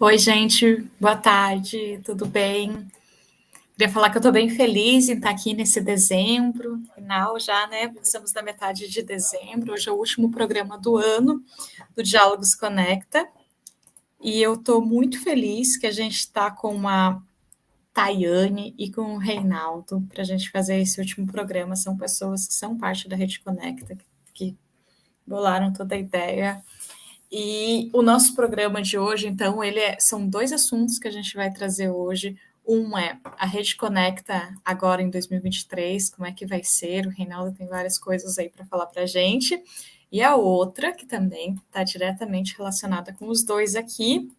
Oi, gente, boa tarde, tudo bem? Queria falar que eu estou bem feliz em estar aqui nesse dezembro, final já, né? Estamos na metade de dezembro, hoje é o último programa do ano do Diálogos Conecta, e eu estou muito feliz que a gente está com a Tayane e com o Reinaldo para a gente fazer esse último programa. São pessoas que são parte da Rede Conecta, que bolaram toda a ideia. E o nosso programa de hoje, então, são dois assuntos que a gente vai trazer hoje. Um é a Rede Conecta agora em 2023, como é que vai ser? O Reinaldo tem várias coisas aí para falar para a gente. E a outra, que também está diretamente relacionada com os dois aqui,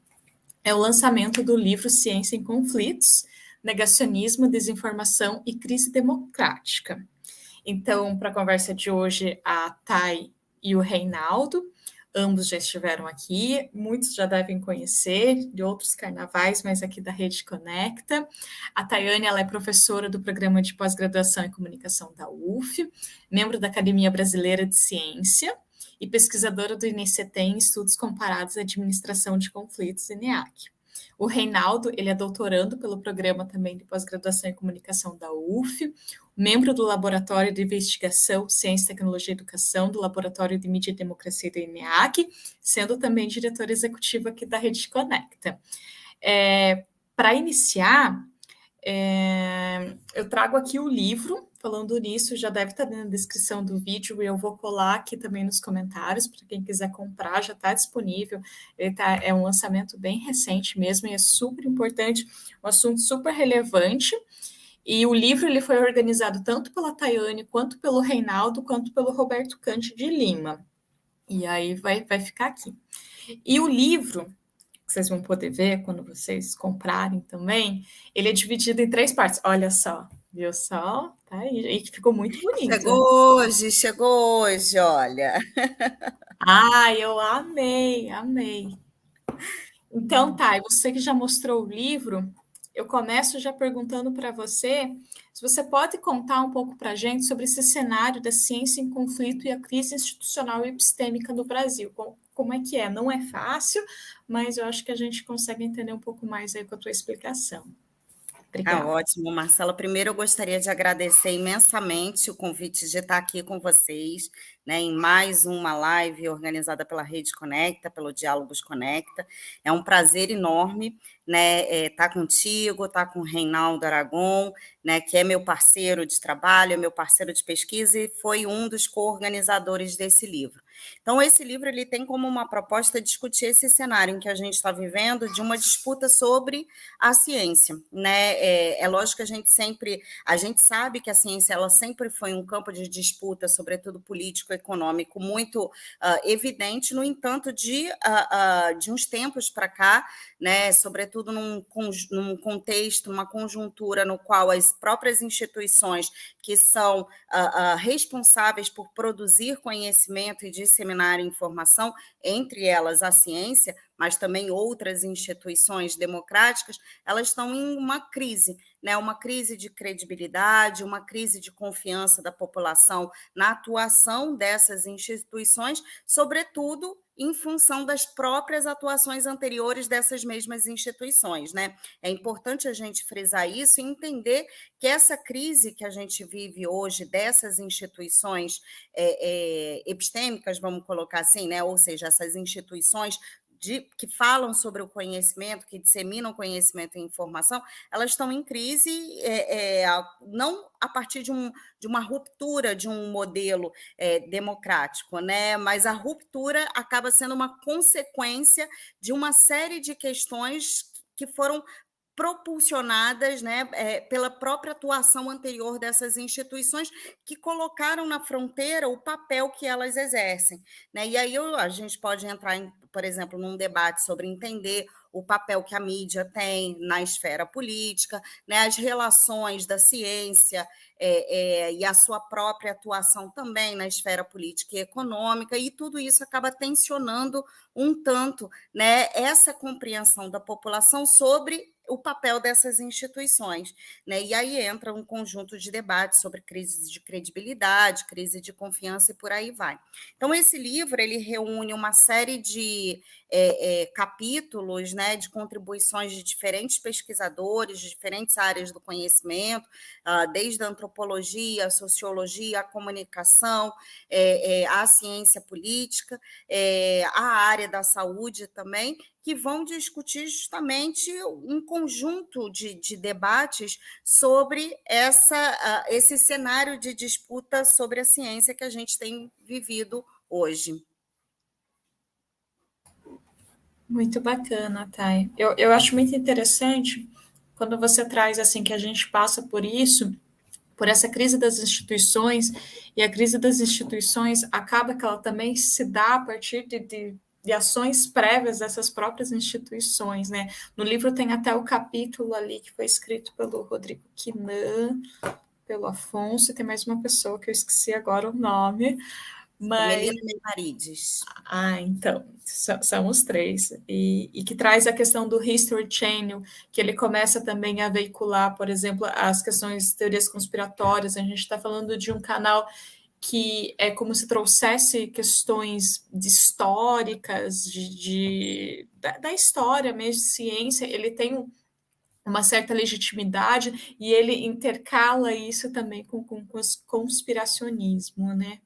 é o lançamento do livro Ciência em Conflitos, Negacionismo, Desinformação e Crise Democrática. Então, para a conversa de hoje, a Thay e o Reinaldo, ambos já estiveram aqui, muitos já devem conhecer de outros carnavais, mas aqui da Rede Conecta. A Tayane, ela é professora do programa de pós-graduação em comunicação da UF, membro da Academia Brasileira de Ciência e pesquisadora do INCT em Estudos Comparados à Administração de Conflitos, ENEAC. O Reinaldo, ele é doutorando pelo programa também de pós-graduação em comunicação da UF, membro do Laboratório de Investigação, Ciência, Tecnologia e Educação, do Laboratório de Mídia e Democracia do INEAC, sendo também diretor executivo aqui da Rede Conecta. Para iniciar, eu trago aqui o livro, falando nisso, já deve estar na descrição do vídeo, e eu vou colar aqui também nos comentários, para quem quiser comprar, já está disponível. É um lançamento bem recente mesmo, e é super importante, um assunto super relevante. E o livro ele foi organizado tanto pela Tayane, quanto pelo Reinaldo, quanto pelo Roberto Cante de Lima. E aí vai ficar aqui. E o livro, que vocês vão poder ver quando vocês comprarem também, ele é dividido em 3 partes. Olha só, viu só? Tá aí. E ficou muito bonito. Chegou hoje, olha. Ai, eu amei, amei. Então, tá, e você que já mostrou o livro, eu começo já perguntando para você se você pode contar um pouco para a gente sobre esse cenário da ciência em conflito e a crise institucional e epistêmica no Brasil. Como é que é? Não é fácil, mas eu acho que a gente consegue entender um pouco mais aí com a tua explicação. Obrigada. Ótimo, Marcela. Primeiro, eu gostaria de agradecer imensamente o convite de estar aqui com vocês, né, em mais uma live organizada pela Rede Conecta, pelo Diálogos Conecta. É um prazer enorme, né, estar contigo, estar com o Reinaldo Aragon, né, que é meu parceiro de trabalho, é meu parceiro de pesquisa e foi um dos co-organizadores desse livro. Então, esse livro ele tem como uma proposta discutir esse cenário em que a gente está vivendo de uma disputa sobre a ciência, né? É lógico que a gente sabe que a ciência ela sempre foi um campo de disputa, sobretudo político-econômico, muito evidente. No entanto, de uns tempos para cá, né? Sobretudo num contexto, uma conjuntura no qual as próprias instituições que são responsáveis por produzir conhecimento e disseminar informação, entre elas a ciência, mas também outras instituições democráticas, elas estão em uma crise, né? Uma crise de credibilidade, uma crise de confiança da população na atuação dessas instituições, sobretudo em função das próprias atuações anteriores dessas mesmas instituições, né? É importante a gente frisar isso e entender que essa crise que a gente vive hoje dessas instituições epistêmicas, vamos colocar assim, né? Ou seja, essas instituições que falam sobre o conhecimento, que disseminam conhecimento e informação, elas estão em crise, não a partir de uma ruptura de um modelo democrático, né? Mas a ruptura acaba sendo uma consequência de uma série de questões que foram propulsionadas, né, pela própria atuação anterior dessas instituições que colocaram na fronteira o papel que elas exercem, né? E aí a gente pode entrar, por exemplo, num debate sobre entender o papel que a mídia tem na esfera política, né, as relações da ciência e a sua própria atuação também na esfera política e econômica, e tudo isso acaba tensionando um tanto, né, essa compreensão da população sobre o papel dessas instituições, né? E aí entra um conjunto de debates sobre crise de credibilidade, crise de confiança e por aí vai. Então, esse livro ele reúne uma série de capítulos, né, de contribuições de diferentes pesquisadores, de diferentes áreas do conhecimento, desde a antropologia, a sociologia, a comunicação, a ciência política, a área da saúde também, que vão discutir justamente um conjunto de debates sobre esse cenário de disputa sobre a ciência que a gente tem vivido hoje. Muito bacana, Thay. Eu acho muito interessante quando você traz assim que a gente passa por isso, por essa crise das instituições, e a crise das instituições acaba que ela também se dá a partir de ações prévias dessas próprias instituições, né? No livro tem até o capítulo ali que foi escrito pelo Rodrigo Quinan, pelo Afonso, e tem mais uma pessoa que eu esqueci agora o nome, mas... Melina Menarides. Então, são os três. E que traz a questão do History Channel, que ele começa também a veicular, por exemplo, as questões de teorias conspiratórias. A gente está falando de um canal que é como se trouxesse questões históricas, da história mesmo, de ciência. Ele tem uma certa legitimidade e ele intercala isso também com conspiracionismo, né?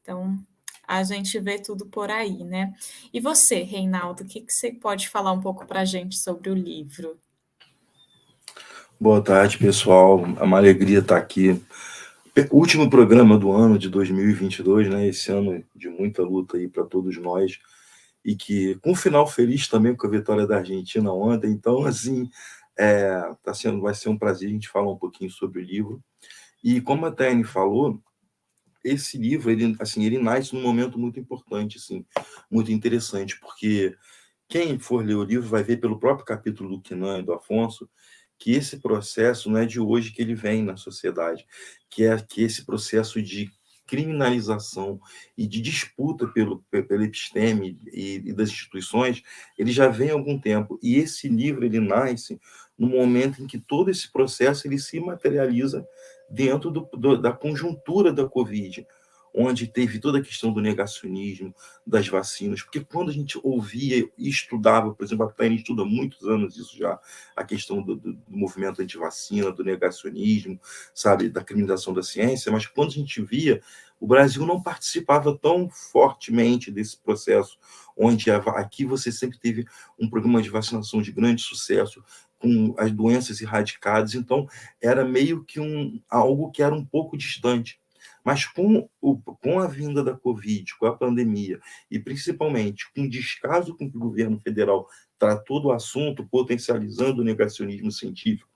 Então, a gente vê tudo por aí, né? E você, Reinaldo, o que você pode falar um pouco para a gente sobre o livro? Boa tarde, pessoal. É uma alegria estar aqui. Último programa do ano de 2022, né? Esse ano de muita luta aí para todos nós. E que com um final feliz também com a vitória da Argentina ontem. Então, assim, vai ser um prazer a gente falar um pouquinho sobre o livro. E como a Taine falou, esse livro, ele nasce num momento muito importante, assim, muito interessante, porque quem for ler o livro vai ver pelo próprio capítulo do Quinan e do Afonso que esse processo não é de hoje que ele vem na sociedade, que esse processo de criminalização e de disputa pela episteme e das instituições, ele já vem há algum tempo. E esse livro, ele nasce no momento em que todo esse processo ele se materializa dentro da conjuntura da Covid, onde teve toda a questão do negacionismo, das vacinas, porque quando a gente ouvia e estudava, por exemplo, a Taine estuda há muitos anos isso já, a questão do movimento anti-vacina, do negacionismo, sabe, da criminalização da ciência, mas quando a gente via, o Brasil não participava tão fortemente desse processo, onde aqui você sempre teve um programa de vacinação de grande sucesso, com as doenças erradicadas, então era meio que algo que era um pouco distante. Mas com a vinda da Covid, com a pandemia, e principalmente com o descaso com que o governo federal tratou do assunto, potencializando o negacionismo científico,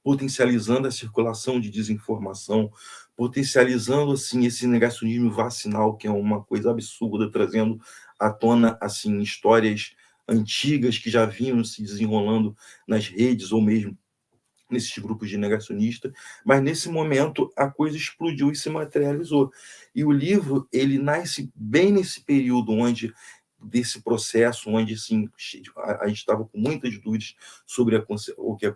potencializando a circulação de desinformação, potencializando assim esse negacionismo vacinal, que é uma coisa absurda, trazendo à tona assim histórias antigas que já vinham se desenrolando nas redes ou mesmo nesses grupos de negacionistas, mas nesse momento a coisa explodiu e se materializou. E o livro, ele nasce bem nesse período desse processo, onde assim, a gente estava com muitas dúvidas sobre o que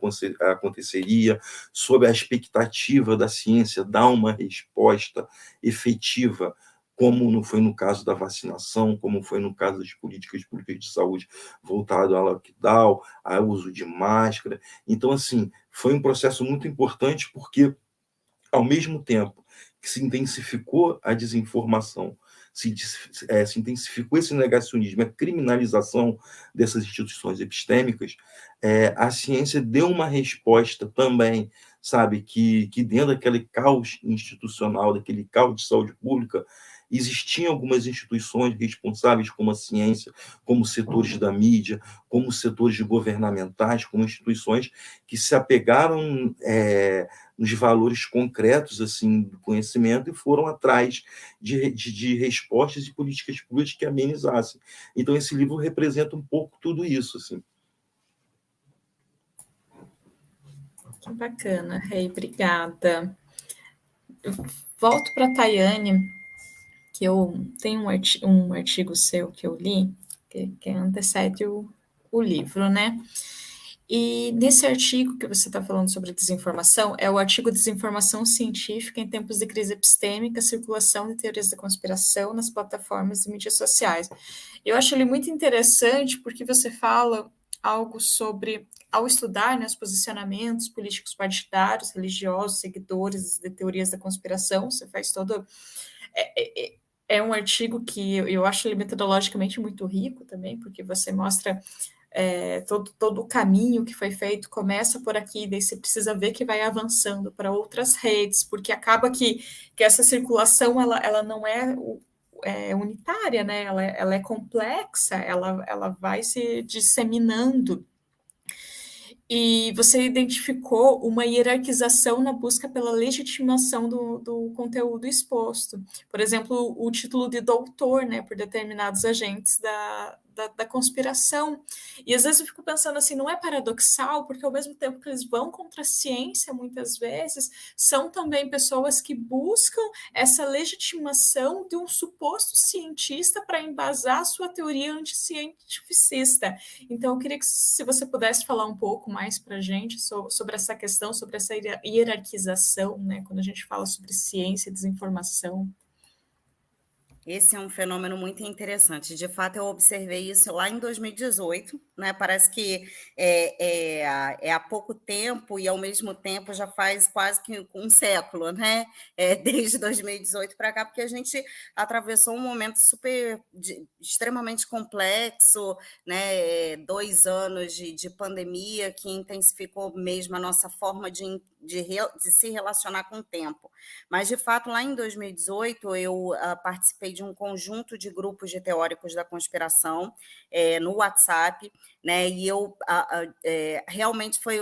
aconteceria, sobre a expectativa da ciência dar uma resposta efetiva, como não foi no caso da vacinação, como foi no caso das políticas públicas de saúde voltado ao lockdown, ao uso de máscara. Então, assim, foi um processo muito importante porque, ao mesmo tempo que se intensificou a desinformação, se intensificou esse negacionismo, a criminalização dessas instituições epistêmicas, a ciência deu uma resposta também, sabe, que dentro daquele caos institucional, daquele caos de saúde pública, existiam algumas instituições responsáveis como a ciência, como setores da mídia, como setores governamentais, como instituições que se apegaram nos valores concretos assim do conhecimento e foram atrás de respostas e políticas públicas que amenizassem. Então, esse livro representa um pouco tudo isso. Assim. Que bacana, Rei, obrigada. Eu volto para a Tayane, que eu tenho um artigo seu que eu li, que antecede o livro, né? E nesse artigo que você está falando sobre desinformação, é o artigo Desinformação Científica em Tempos de Crise Epistêmica, Circulação de Teorias da Conspiração nas Plataformas e Mídias Sociais. Eu acho ele muito interessante porque você fala algo sobre, ao estudar, né, os posicionamentos políticos partidários, religiosos, seguidores de teorias da conspiração, você faz todo... É um artigo que eu acho ele metodologicamente muito rico também, porque você mostra todo o caminho que foi feito começa por aqui, daí você precisa ver que vai avançando para outras redes, porque acaba que essa circulação ela não é unitária, né? Ela é complexa, ela vai se disseminando. E você identificou uma hierarquização na busca pela legitimação do conteúdo exposto. Por exemplo, o título de doutor, né, por determinados agentes da conspiração. E às vezes eu fico pensando assim, não é paradoxal, porque ao mesmo tempo que eles vão contra a ciência, muitas vezes, são também pessoas que buscam essa legitimação de um suposto cientista para embasar sua teoria anticientificista. Então, eu queria que se você pudesse falar um pouco mais para a gente sobre essa questão, sobre essa hierarquização, né, quando a gente fala sobre ciência e desinformação. Esse é um fenômeno muito interessante. De fato, eu observei isso lá em 2018, né? Parece que é há pouco tempo e, ao mesmo tempo, já faz quase que um século, né? Desde 2018 para cá, porque a gente atravessou um momento extremamente complexo, né? 2 anos de pandemia que intensificou mesmo a nossa forma de se relacionar com o tempo. Mas, de fato, lá em 2018, eu participei de um conjunto de grupos de teóricos da conspiração no WhatsApp, né? E eu realmente foi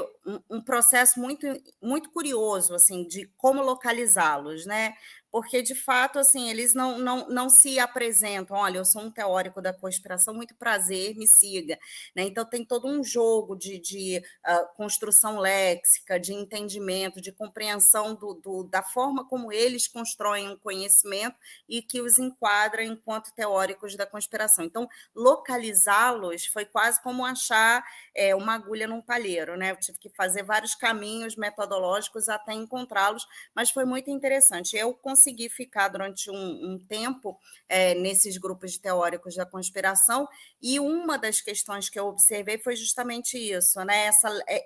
um processo muito, muito curioso, assim, de como localizá-los, né? Porque, de fato, assim, eles não se apresentam, olha, eu sou um teórico da conspiração, muito prazer, me siga. Né? Então, tem todo um jogo de construção léxica, de entendimento, de compreensão da forma como eles constroem um conhecimento e que os enquadra enquanto teóricos da conspiração. Então, localizá-los foi quase como achar uma agulha num palheiro, né? Eu tive que fazer vários caminhos metodológicos até encontrá-los, mas foi muito interessante. Eu consegui ficar durante um tempo nesses grupos de teóricos da conspiração, e uma das questões que eu observei foi justamente isso, né?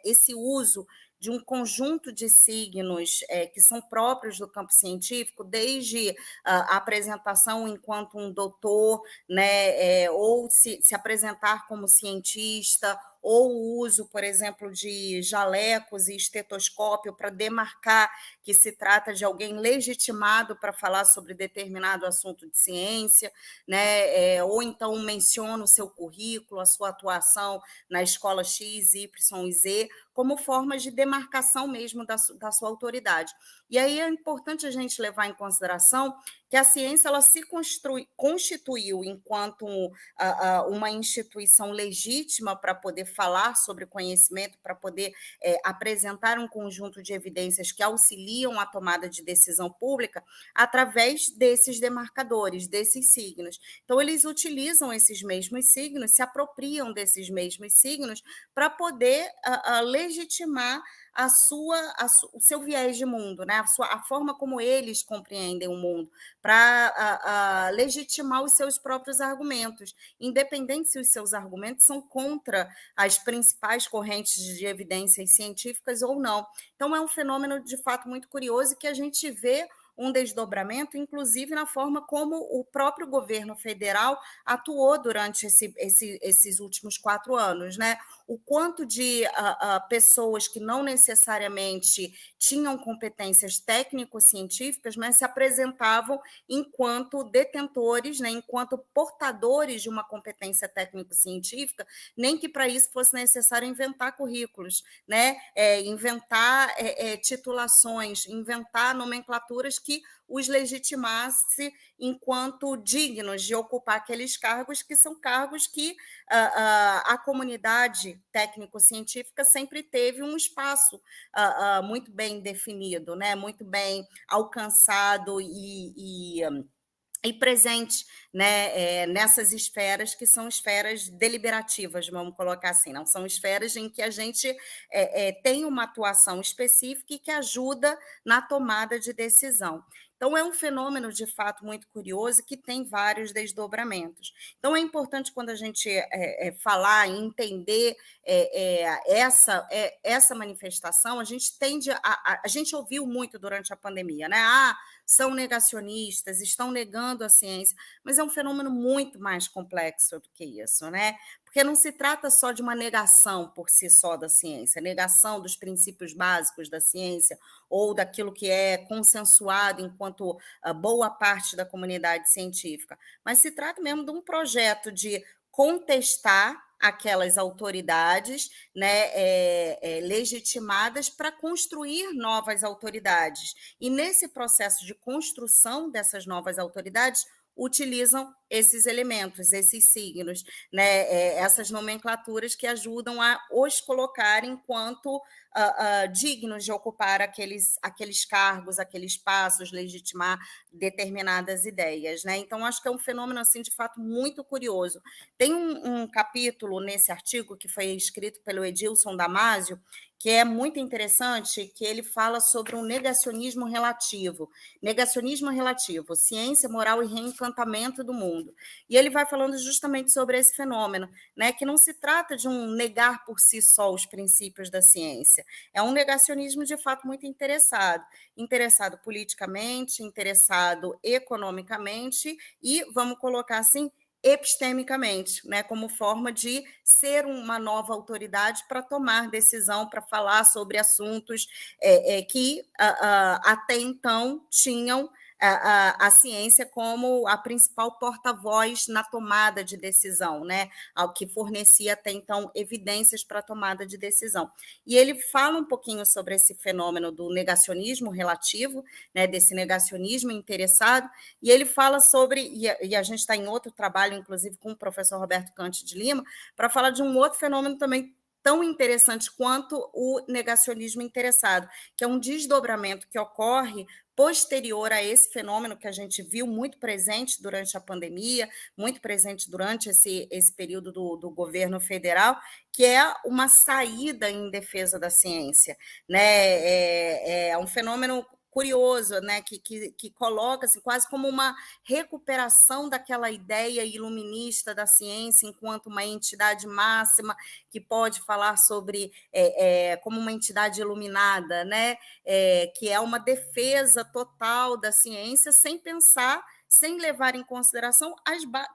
Esse uso de um conjunto de signos que são próprios do campo científico, desde a apresentação enquanto um doutor, né, ou se apresentar como cientista, ou o uso, por exemplo, de jalecos e estetoscópio para demarcar que se trata de alguém legitimado para falar sobre determinado assunto de ciência, né, ou então menciona o seu currículo, a sua atuação na escola X, Y e Z, como formas de demarcação mesmo da sua autoridade. E aí é importante a gente levar em consideração que a ciência ela se constituiu enquanto uma instituição legítima para poder falar sobre conhecimento, para poder apresentar um conjunto de evidências que auxiliam a tomada de decisão pública através desses demarcadores, desses signos. Então, eles utilizam esses mesmos signos, se apropriam desses mesmos signos para poder legitimar o seu viés de mundo, né? A forma como eles compreendem o mundo, para legitimar os seus próprios argumentos, independente se os seus argumentos são contra as principais correntes de evidências científicas ou não. Então, é um fenômeno, de fato, muito curioso que a gente vê um desdobramento, inclusive na forma como o próprio governo federal atuou durante esses últimos 4 anos, né? O quanto de pessoas que não necessariamente tinham competências técnico-científicas, mas se apresentavam enquanto detentores, né, enquanto portadores de uma competência técnico-científica, nem que para isso fosse necessário inventar currículos, né, inventar titulações, inventar nomenclaturas que os legitimasse enquanto dignos de ocupar aqueles cargos que são cargos que a comunidade técnico-científica sempre teve um espaço muito bem definido, né? Muito bem alcançado e e presente, né, nessas esferas que são esferas deliberativas, vamos colocar assim, não são esferas em que a gente tem uma atuação específica e que ajuda na tomada de decisão. Então, é um fenômeno, de fato, muito curioso que tem vários desdobramentos. Então, é importante, quando a gente falar e entender essa manifestação, a gente tende a gente ouviu muito durante a pandemia, né? São negacionistas, estão negando a ciência, mas é um fenômeno muito mais complexo do que isso, né? Porque não se trata só de uma negação por si só da ciência, negação dos princípios básicos da ciência ou daquilo que é consensuado enquanto boa parte da comunidade científica, mas se trata mesmo de um projeto de contestar aquelas autoridades, né, legitimadas para construir novas autoridades. E nesse processo de construção dessas novas autoridades, utilizam esses elementos, esses signos, né, essas nomenclaturas que ajudam a os colocar enquanto dignos de ocupar aqueles cargos, aqueles espaços, legitimar determinadas ideias, né? Então, acho que é um fenômeno, assim, de fato, muito curioso. Tem um capítulo nesse artigo que foi escrito pelo Edilson Damasio, que é muito interessante, que ele fala sobre um negacionismo relativo. Negacionismo relativo, ciência, moral e reencantamento do mundo. E ele vai falando justamente sobre esse fenômeno, né, que não se trata de um negar por si só os princípios da ciência. É um negacionismo, de fato, muito interessado politicamente, interessado economicamente e, vamos colocar assim, epistemicamente, né, como forma de ser uma nova autoridade para tomar decisão, para falar sobre assuntos que até então tinham a ciência como a principal porta-voz na tomada de decisão, né, ao que fornecia até então evidências para a tomada de decisão. E ele fala um pouquinho sobre esse fenômeno do negacionismo relativo, né, desse negacionismo interessado, e ele fala sobre, e a gente está em outro trabalho, inclusive com o professor Roberto Cante de Lima, para falar de um outro fenômeno também tão interessante quanto o negacionismo interessado, que é um desdobramento que ocorre posterior a esse fenômeno que a gente viu muito presente durante a pandemia, muito presente durante esse período do governo federal, que é uma saída em defesa da ciência, né? É um fenômeno curioso, né, que coloca assim, quase como uma recuperação daquela ideia iluminista da ciência enquanto uma entidade máxima que pode falar sobre como uma entidade iluminada, né, que é uma defesa total da ciência sem pensar, sem levar em consideração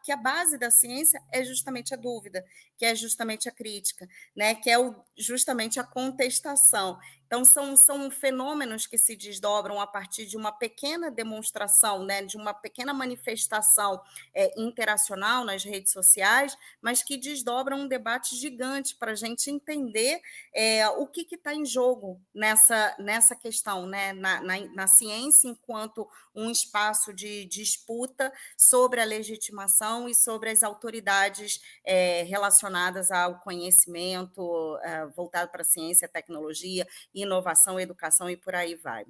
que a base da ciência é justamente a dúvida, que é justamente a crítica, né, que é justamente a contestação. Então, são fenômenos que se desdobram a partir de uma pequena demonstração, né, de uma pequena manifestação interacional nas redes sociais, mas que desdobram um debate gigante para a gente entender o que está em jogo nessa questão, né, na ciência enquanto um espaço de disputa sobre a legitimação e sobre as autoridades relacionadas ao conhecimento voltado para a ciência, tecnologia, inovação, educação e por aí vai.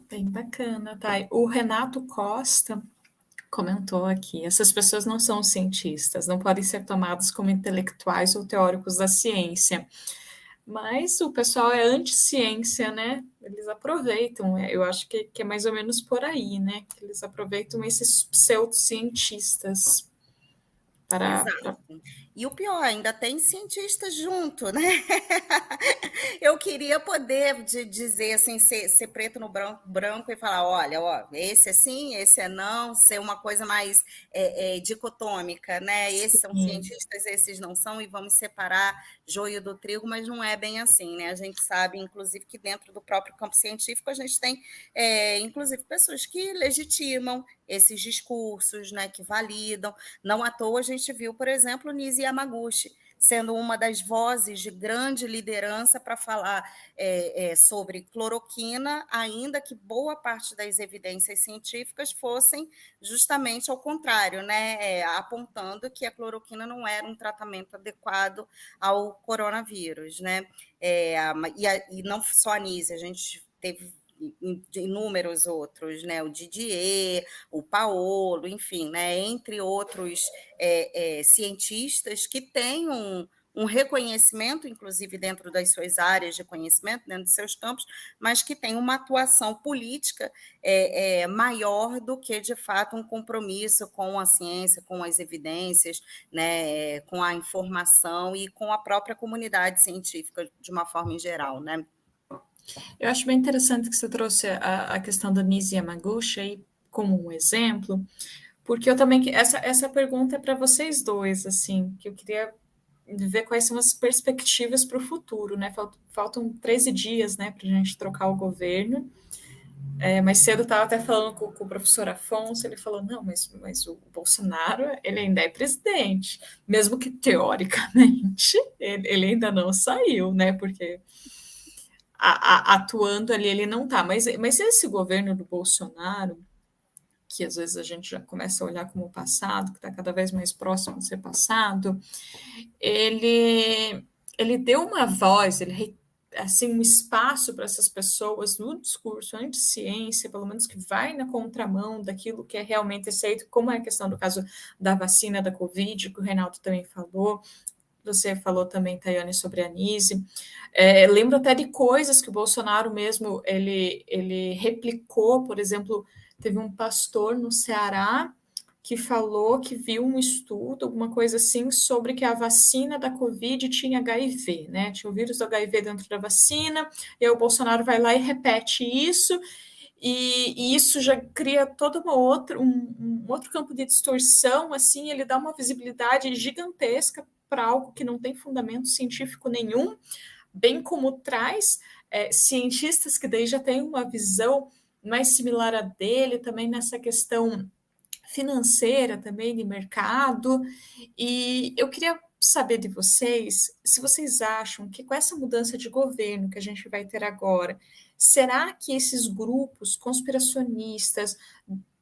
Bem bacana, Thay. O Renato Costa comentou aqui: essas pessoas não são cientistas, não podem ser tomadas como intelectuais ou teóricos da ciência. Mas o pessoal é anti-ciência, né? Eles aproveitam, eu acho que é mais ou menos por aí, né? Que eles aproveitam esses pseudocientistas para... Exato. E o pior, ainda tem cientistas junto, né? Eu queria poder dizer assim, ser preto no branco e falar, olha, ó, esse é sim, esse é não, ser uma coisa mais dicotômica, né? Esses são cientistas, esses não são, e vamos separar joio do trigo, mas não é bem assim, né? A gente sabe, inclusive, que dentro do próprio campo científico a gente tem, inclusive, pessoas que legitimam esses discursos, né, que validam. Não à toa a gente viu, por exemplo, Nisi Yamaguchi sendo uma das vozes de grande liderança para falar sobre cloroquina, ainda que boa parte das evidências científicas fossem justamente ao contrário, né, apontando que a cloroquina não era um tratamento adequado ao coronavírus, né, e não só a Nisi, a gente teve inúmeros outros, né? O Didier, o Paolo, enfim, né? Entre outros cientistas que têm um reconhecimento, inclusive dentro das suas áreas de conhecimento, dentro dos seus campos, mas que tem uma atuação política maior do que, de fato, um compromisso com a ciência, com as evidências, né, com a informação e com a própria comunidade científica, de uma forma em geral, né? Eu acho bem interessante que você trouxe a questão da Nisi Yamaguchi aí como um exemplo, porque eu também essa pergunta é para vocês dois, assim, que eu queria ver quais são as perspectivas para o futuro, né? Faltam 13 dias, né, para a gente trocar o governo. Mais cedo estava até falando com o professor Afonso, ele falou, não, mas o Bolsonaro, ele ainda é presidente, mesmo que teoricamente ele ainda não saiu, né? Porque atuando ali ele não está. Mas esse governo do Bolsonaro, que às vezes a gente já começa a olhar como passado, que está cada vez mais próximo de ser passado, ele deu uma voz, assim, um espaço para essas pessoas no discurso anti-ciência, pelo menos que vai na contramão daquilo que é realmente aceito, como é a questão do caso da vacina da Covid, que o Reinaldo também falou. Você falou também, Tayane, sobre a Nise. Lembro até de coisas que o Bolsonaro mesmo ele replicou, por exemplo, teve um pastor no Ceará que falou que viu um estudo, alguma coisa assim, sobre que a vacina da Covid tinha HIV, né? Tinha o vírus do HIV dentro da vacina, e aí o Bolsonaro vai lá e repete isso, e isso já cria todo um outro campo de distorção, assim, ele dá uma visibilidade gigantesca para algo que não tem fundamento científico nenhum, bem como traz cientistas que daí já têm uma visão mais similar à dele, também nessa questão financeira, também de mercado, e eu queria saber de vocês, se vocês acham que com essa mudança de governo que a gente vai ter agora, será que esses grupos conspiracionistas,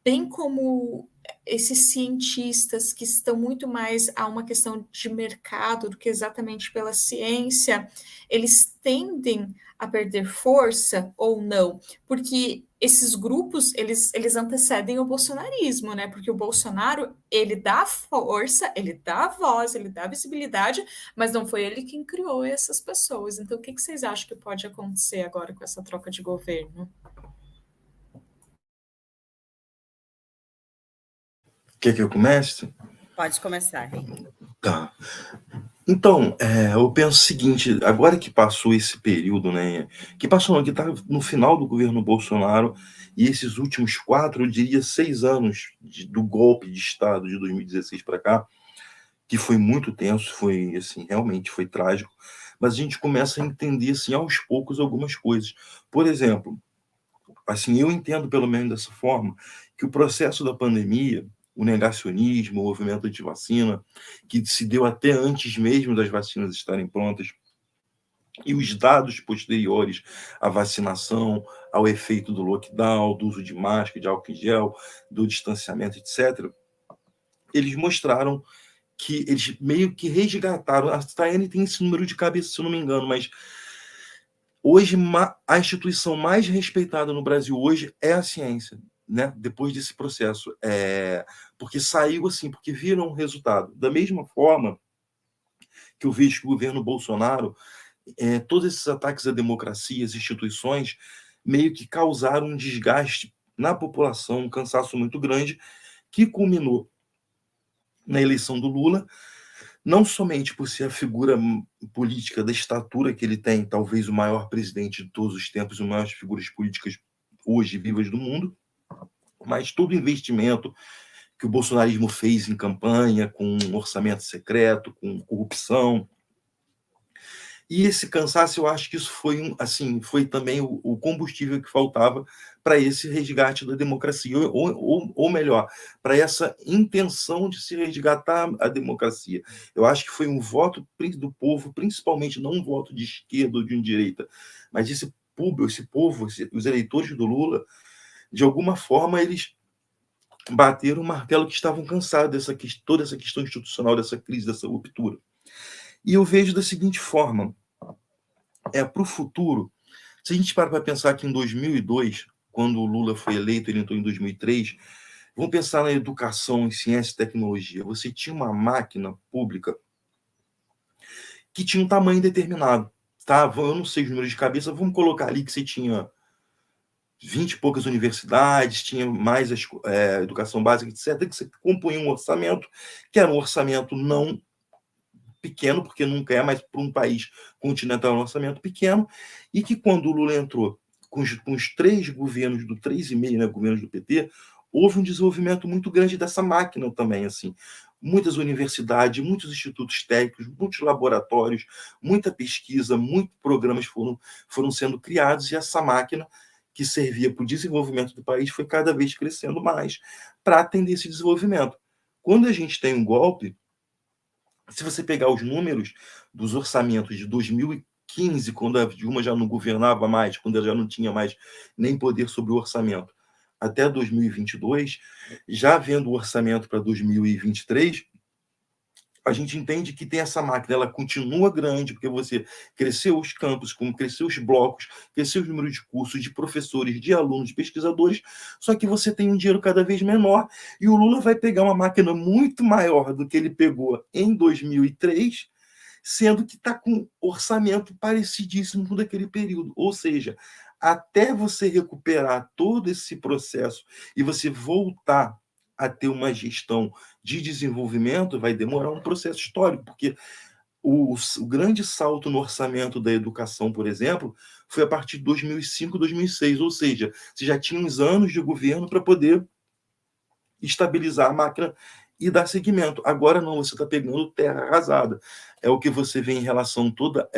bem como esses cientistas que estão muito mais a uma questão de mercado do que exatamente pela ciência, eles tendem a perder força ou não? Porque esses grupos, eles antecedem o bolsonarismo, né? Porque o Bolsonaro, ele dá força, ele dá voz, ele dá visibilidade, mas não foi ele quem criou essas pessoas. Então, o que vocês acham que pode acontecer agora com essa troca de governo? Quer que eu comece? Pode começar, Rei. Tá. Então, eu penso o seguinte, agora que passou esse período, né, que passou não, que está no final do governo Bolsonaro, e esses últimos 4, eu diria 6 anos do golpe de Estado de 2016 para cá, que foi muito tenso, foi assim, realmente foi trágico, mas a gente começa a entender assim, aos poucos algumas coisas. Por exemplo, assim, eu entendo pelo menos dessa forma, que o processo da pandemia, o negacionismo, o movimento anti-vacina, que se deu até antes mesmo das vacinas estarem prontas, e os dados posteriores à vacinação, ao efeito do lockdown, do uso de máscara, de álcool em gel, do distanciamento, etc., eles mostraram que eles meio que resgataram. A Tayane tem esse número de cabeça, se eu não me engano, mas hoje a instituição mais respeitada no Brasil hoje é a ciência, né? Depois desse processo, porque saiu assim, porque viram o resultado. Da mesma forma que eu vejo que o governo Bolsonaro, todos esses ataques à democracia, às instituições, meio que causaram um desgaste na população, um cansaço muito grande, que culminou na eleição do Lula, não somente por ser a figura política da estatura que ele tem, talvez o maior presidente de todos os tempos, uma das figuras políticas hoje vivas do mundo, mas todo o investimento que o bolsonarismo fez em campanha, com orçamento secreto, com corrupção. E esse cansaço, eu acho que isso foi, foi também o combustível que faltava para esse resgate da democracia, ou melhor, para essa intenção de se resgatar a democracia. Eu acho que foi um voto do povo, principalmente não um voto de esquerda ou de direita, mas esse povo, os eleitores do Lula, de alguma forma, eles bateram o martelo que estavam cansados toda essa questão institucional, dessa crise, dessa ruptura. E eu vejo da seguinte forma, para o futuro, Se a gente para pensar que em 2002, quando o Lula foi eleito, ele entrou em 2003, vamos pensar na educação, em ciência e tecnologia. Você tinha uma máquina pública que tinha um tamanho determinado. Tá? Eu não sei os números de cabeça, vamos colocar ali que você tinha 20 e poucas universidades, tinha mais educação básica, etc., que você compunha um orçamento, que era um orçamento não pequeno, porque nunca é, mas para um país continental é um orçamento pequeno, e que quando o Lula entrou com os 3 governos do 3,5, né, governos do PT, houve um desenvolvimento muito grande dessa máquina também, assim. Muitas universidades, muitos institutos técnicos, muitos laboratórios, muita pesquisa, muitos programas foram sendo criados, e essa máquina que servia para o desenvolvimento do país foi cada vez crescendo mais para atender esse desenvolvimento. Quando a gente tem um golpe, se você pegar os números dos orçamentos de 2015, quando a Dilma já não governava mais, quando ela já não tinha mais nem poder sobre o orçamento, até 2022, já vendo o orçamento para 2023, a gente entende que tem essa máquina, ela continua grande, porque você cresceu os campos, como cresceu os blocos, cresceu o número de cursos, de professores, de alunos, de pesquisadores, só que você tem um dinheiro cada vez menor, e o Lula vai pegar uma máquina muito maior do que ele pegou em 2003, sendo que está com orçamento parecidíssimo com daquele período. Ou seja, até você recuperar todo esse processo e você voltar a ter uma gestão de desenvolvimento, vai demorar um processo histórico, porque o grande salto no orçamento da educação, por exemplo, foi a partir de 2005, 2006, ou seja, você já tinha uns anos de governo para poder estabilizar a máquina e dar seguimento. Agora não, você está pegando terra arrasada. É o que você vê em relação toda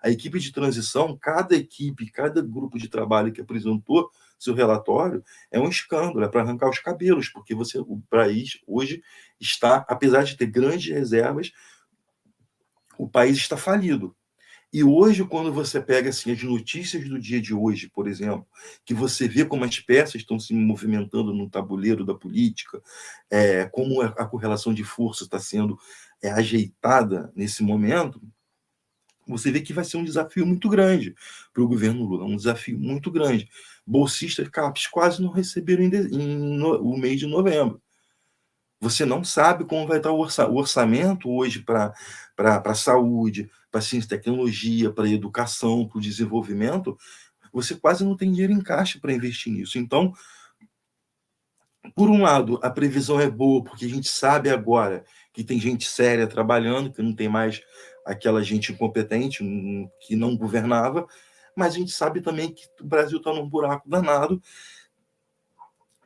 a equipe de transição, cada equipe, cada grupo de trabalho que apresentou seu relatório é um escândalo, é para arrancar os cabelos, porque o país hoje está, apesar de ter grandes reservas, o país está falido. E hoje, quando você pega assim, as notícias do dia de hoje, por exemplo, que você vê como as peças estão se movimentando no tabuleiro da política, como a correlação de força está sendo ajeitada nesse momento, você vê que vai ser um desafio muito grande para o governo Lula, um desafio muito grande. Bolsistas CAPES quase não receberam o mês de novembro. Você não sabe como vai estar o orçamento hoje para a saúde, para a ciência e tecnologia, para a educação, para o desenvolvimento. Você quase não tem dinheiro em caixa para investir nisso. Então, por um lado, a previsão é boa, porque a gente sabe agora que tem gente séria trabalhando, que não tem mais aquela gente incompetente que não governava, mas a gente sabe também que o Brasil está num buraco danado,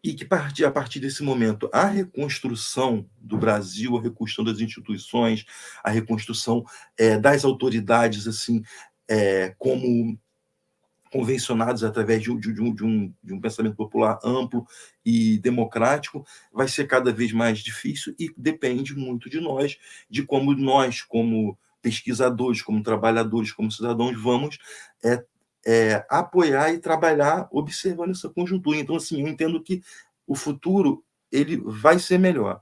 e que a partir desse momento a reconstrução do Brasil, a reconstrução das instituições, a reconstrução das autoridades, assim, como convencionados através de um pensamento popular amplo e democrático, vai ser cada vez mais difícil, e depende muito de nós, de como nós, como pesquisadores, como trabalhadores, como cidadãos, vamos apoiar e trabalhar observando essa conjuntura. Então, assim, eu entendo que o futuro ele vai ser melhor.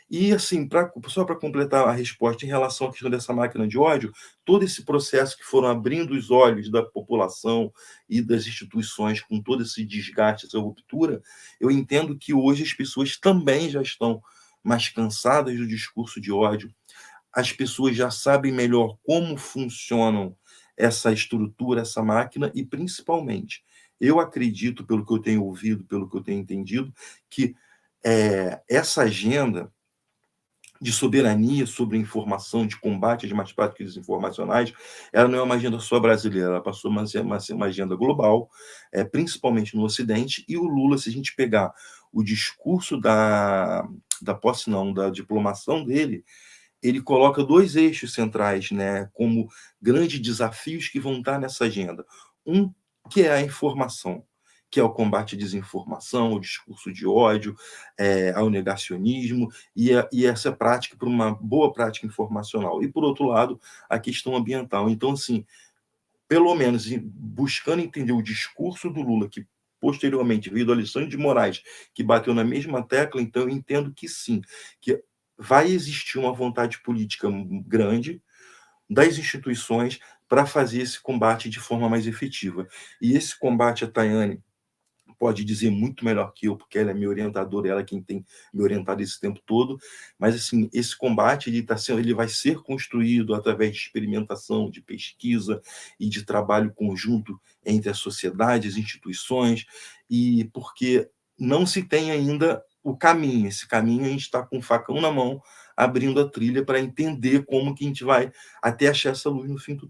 E, assim, só para completar a resposta em relação à questão dessa máquina de ódio, todo esse processo que foram abrindo os olhos da população e das instituições com todo esse desgaste, essa ruptura, eu entendo que hoje as pessoas também já estão mais cansadas do discurso de ódio, as pessoas já sabem melhor como funcionam essa estrutura, essa máquina, e principalmente, eu acredito, pelo que eu tenho ouvido, pelo que eu tenho entendido, que essa agenda de soberania sobre a informação, de combate às más práticas desinformacionais, ela não é uma agenda só brasileira, ela passou a ser uma agenda global, principalmente no Ocidente, e o Lula, se a gente pegar o discurso da posse, não, da diplomação dele, ele coloca 2 eixos centrais, né, como grandes desafios que vão estar nessa agenda. Um, que é a informação, que é o combate à desinformação, ao discurso de ódio, ao negacionismo, e essa prática por uma boa prática informacional. E, por outro lado, a questão ambiental. Então, assim, pelo menos buscando entender o discurso do Lula, que posteriormente veio do Alexandre de Moraes, que bateu na mesma tecla, então eu entendo que sim, que vai existir uma vontade política grande das instituições para fazer esse combate de forma mais efetiva. E esse combate, a Tayane pode dizer muito melhor que eu, porque ela é minha orientadora, ela é quem tem me orientado esse tempo todo, mas assim, esse combate ele vai ser construído através de experimentação, de pesquisa e de trabalho conjunto entre a sociedade, as instituições, e porque não se tem ainda o caminho. Esse caminho a gente está com o facão na mão, abrindo a trilha para entender como que a gente vai até achar essa luz no fim do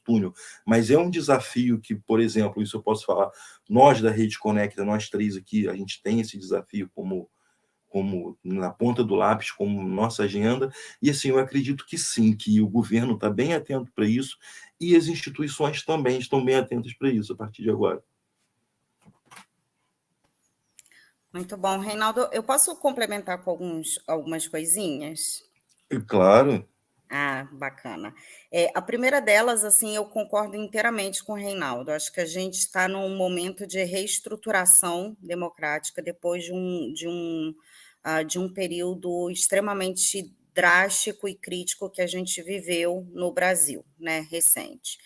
túnel. Mas é um desafio que, por exemplo, isso eu posso falar, nós da Rede Conecta, nós três aqui, a gente tem esse desafio como na ponta do lápis, como nossa agenda, e assim, eu acredito que sim, que o governo está bem atento para isso, e as instituições também estão bem atentas para isso a partir de agora. Muito bom, Reinaldo. Eu posso complementar com algumas coisinhas? Claro. Ah, bacana. A primeira delas, assim, eu concordo inteiramente com o Reinaldo. Acho que a gente está num momento de reestruturação democrática depois de um período extremamente drástico e crítico que a gente viveu no Brasil, né, recente.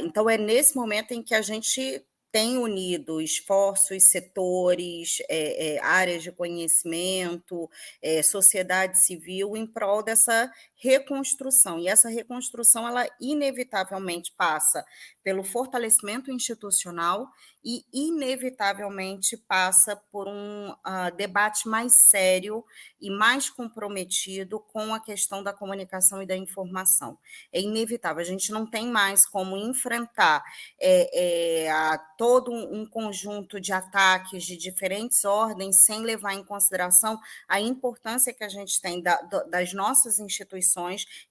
Então, é nesse momento em que a gente tem unido esforços, setores, áreas de conhecimento, sociedade civil, em prol dessa reconstrução. E essa reconstrução, ela inevitavelmente passa pelo fortalecimento institucional e, inevitavelmente, passa por um debate mais sério e mais comprometido com a questão da comunicação e da informação. É inevitável, a gente não tem mais como enfrentar todo um conjunto de ataques de diferentes ordens sem levar em consideração a importância que a gente tem das nossas instituições,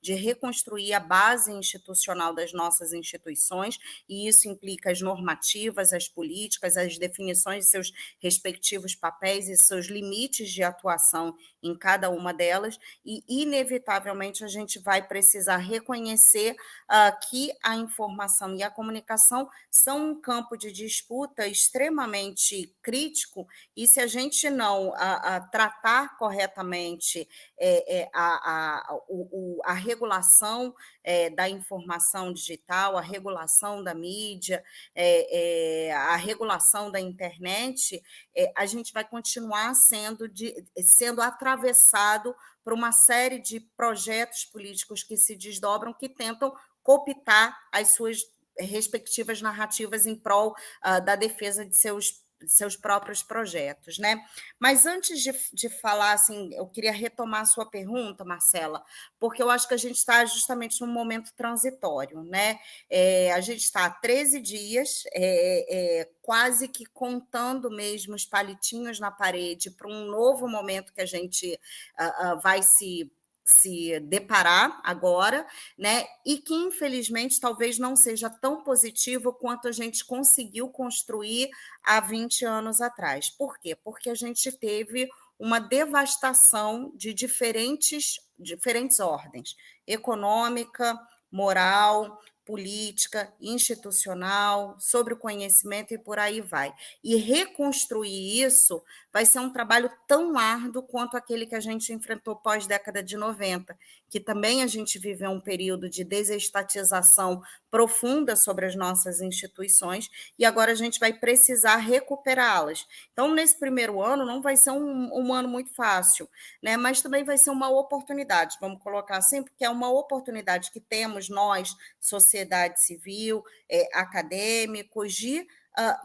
de reconstruir a base institucional das nossas instituições, e isso implica as normativas, as políticas, as definições de seus respectivos papéis e seus limites de atuação em cada uma delas, e inevitavelmente a gente vai precisar reconhecer que a informação e a comunicação são um campo de disputa extremamente crítico, e se a gente não tratar corretamente a regulação da informação digital, a regulação da mídia, a regulação da internet, a gente vai continuar sendo atravessado por uma série de projetos políticos que se desdobram, que tentam cooptar as suas respectivas narrativas em prol da defesa de seus próprios projetos, né? Mas antes de falar, assim, eu queria retomar a sua pergunta, Marcela, porque eu acho que a gente está justamente num momento transitório, né? A gente está há 13 dias, quase que contando mesmo os palitinhos na parede para um novo momento que a gente vai se deparar agora, né? E que, infelizmente, talvez não seja tão positivo quanto a gente conseguiu construir há 20 anos atrás. Por quê? Porque a gente teve uma devastação de diferentes ordens: econômica, moral, política, institucional, sobre o conhecimento e por aí vai. E reconstruir isso vai ser um trabalho tão árduo quanto aquele que a gente enfrentou pós-década de 90, que também a gente viveu um período de desestatização profunda sobre as nossas instituições, e agora a gente vai precisar recuperá-las. Então, nesse primeiro ano, não vai ser um ano muito fácil, né? Mas também vai ser uma oportunidade, vamos colocar assim, porque é uma oportunidade que temos nós, sociedade civil, acadêmicos, de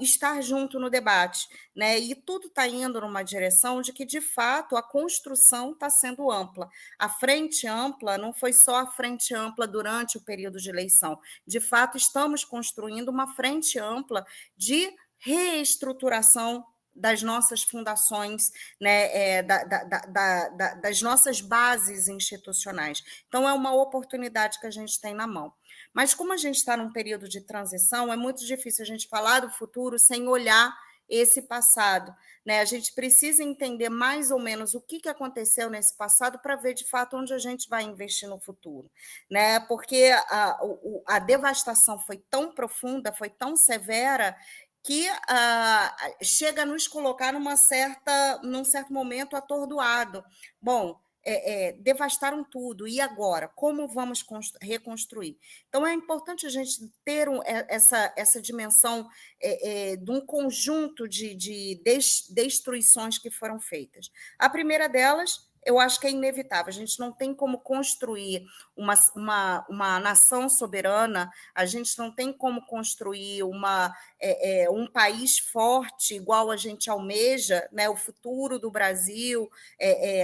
estar junto no debate, né? E tudo está indo numa direção de que, de fato, a construção está sendo ampla. A frente ampla não foi só a frente ampla durante o período de eleição. De fato, estamos construindo uma frente ampla de reestruturação das nossas fundações, né, das nossas bases institucionais. Então, é uma oportunidade que a gente tem na mão. Mas como a gente está num período de transição, é muito difícil a gente falar do futuro sem olhar esse passado, né? A gente precisa entender mais ou menos o que aconteceu nesse passado para ver, de fato, onde a gente vai investir no futuro, né? Porque a devastação foi tão profunda, foi tão severa, que chega a nos colocar num certo momento atordoado. Bom, devastaram tudo, e agora? Como vamos reconstruir? Então, é importante a gente ter essa dimensão de um conjunto de destruições que foram feitas. A primeira delas, eu acho que é inevitável, a gente não tem como construir uma nação soberana, a gente não tem como construir um país forte, igual a gente almeja, né, o futuro do Brasil,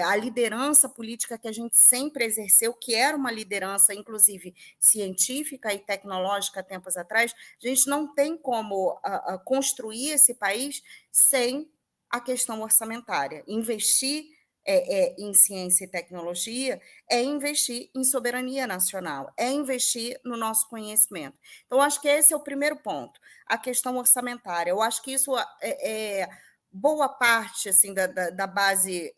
a liderança política que a gente sempre exerceu, que era uma liderança, inclusive, científica e tecnológica, tempos atrás, a gente não tem como construir esse país sem a questão orçamentária. Investir em ciência e tecnologia é investir em soberania nacional, é investir no nosso conhecimento. Então, acho que esse é o primeiro ponto, a questão orçamentária. Eu acho que isso boa parte assim, da base,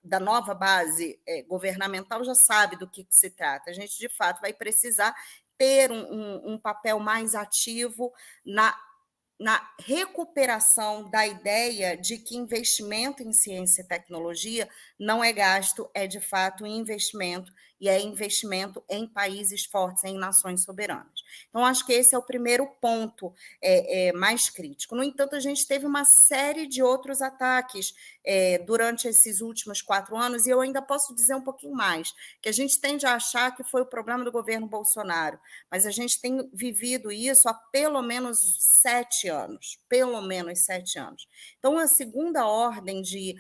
da nova base governamental já sabe do que se trata. A gente, de fato, vai precisar ter um papel mais ativo na recuperação da ideia de que investimento em ciência e tecnologia não é gasto, é de fato investimento, e é investimento em países fortes, em nações soberanas. Então, acho que esse é o primeiro ponto mais crítico. No entanto, a gente teve uma série de outros ataques durante esses últimos 4 anos, e eu ainda posso dizer um pouquinho mais, que a gente tende a achar que foi o problema do governo Bolsonaro, mas a gente tem vivido isso há pelo menos 7 anos, pelo menos 7 anos. Então, a segunda ordem de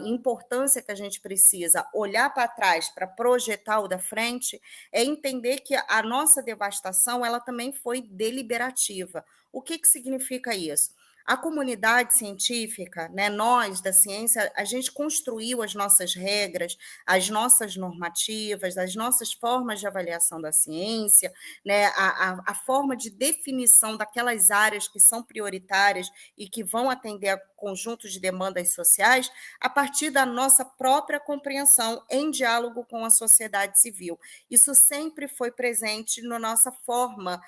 importância que a gente precisa olhar para trás para projetar o da frente é entender que a nossa devastação ela também foi deliberativa. O que significa isso? A comunidade científica, né, nós da ciência, a gente construiu as nossas regras, as nossas normativas, as nossas formas de avaliação da ciência, né, a forma de definição daquelas áreas que são prioritárias e que vão atender a conjuntos de demandas sociais, a partir da nossa própria compreensão em diálogo com a sociedade civil. Isso sempre foi presente na nossa forma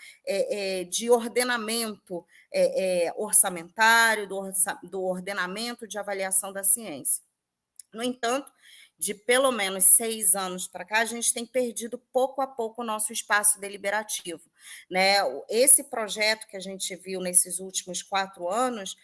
de ordenamento orçamentário, do ordenamento de avaliação da ciência. No entanto, de pelo menos 6 anos para cá, a gente tem perdido pouco a pouco o nosso espaço deliberativo, né? Esse projeto que a gente viu nesses últimos 4 anos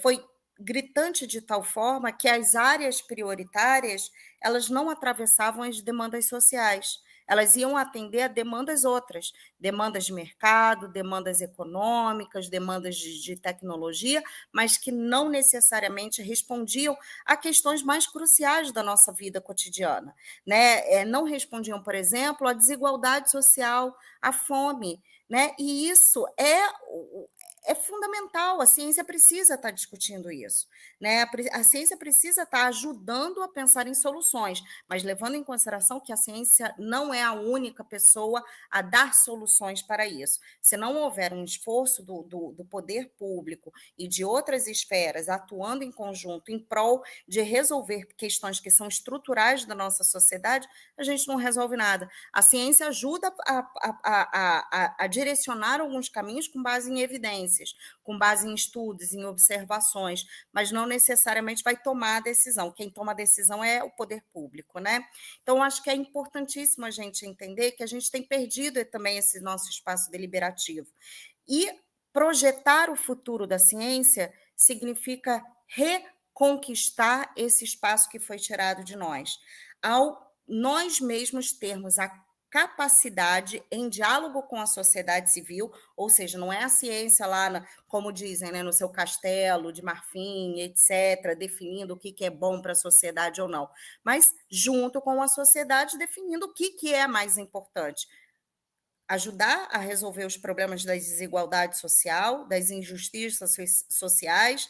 foi gritante de tal forma que as áreas prioritárias elas não atravessavam as demandas sociais. Elas iam atender a demandas outras, demandas de mercado, demandas econômicas, demandas de tecnologia, mas que não necessariamente respondiam a questões mais cruciais da nossa vida cotidiana, né? Não respondiam, por exemplo, à desigualdade social, à fome, né? E isso é fundamental, a ciência precisa estar discutindo isso, né? A ciência precisa estar ajudando a pensar em soluções, mas levando em consideração que a ciência não é a única pessoa a dar soluções para isso. Se não houver um esforço do poder público e de outras esferas atuando em conjunto em prol de resolver questões que são estruturais da nossa sociedade, a gente não resolve nada. A ciência ajuda a direcionar alguns caminhos com base em evidências, com base em estudos, em observações, mas não necessariamente vai tomar a decisão. Quem toma a decisão é o poder público, né? Então, acho que é importantíssimo a gente entender que a gente tem perdido também esse nosso espaço deliberativo. E projetar o futuro da ciência significa reconquistar esse espaço que foi tirado de nós. Ao nós mesmos termos a capacidade em diálogo com a sociedade civil, ou seja, não é a ciência lá, como dizem, né, no seu castelo de marfim, etc., definindo o que é bom para a sociedade ou não, mas junto com a sociedade definindo o que é mais importante. Ajudar a resolver os problemas da desigualdade social, das injustiças sociais,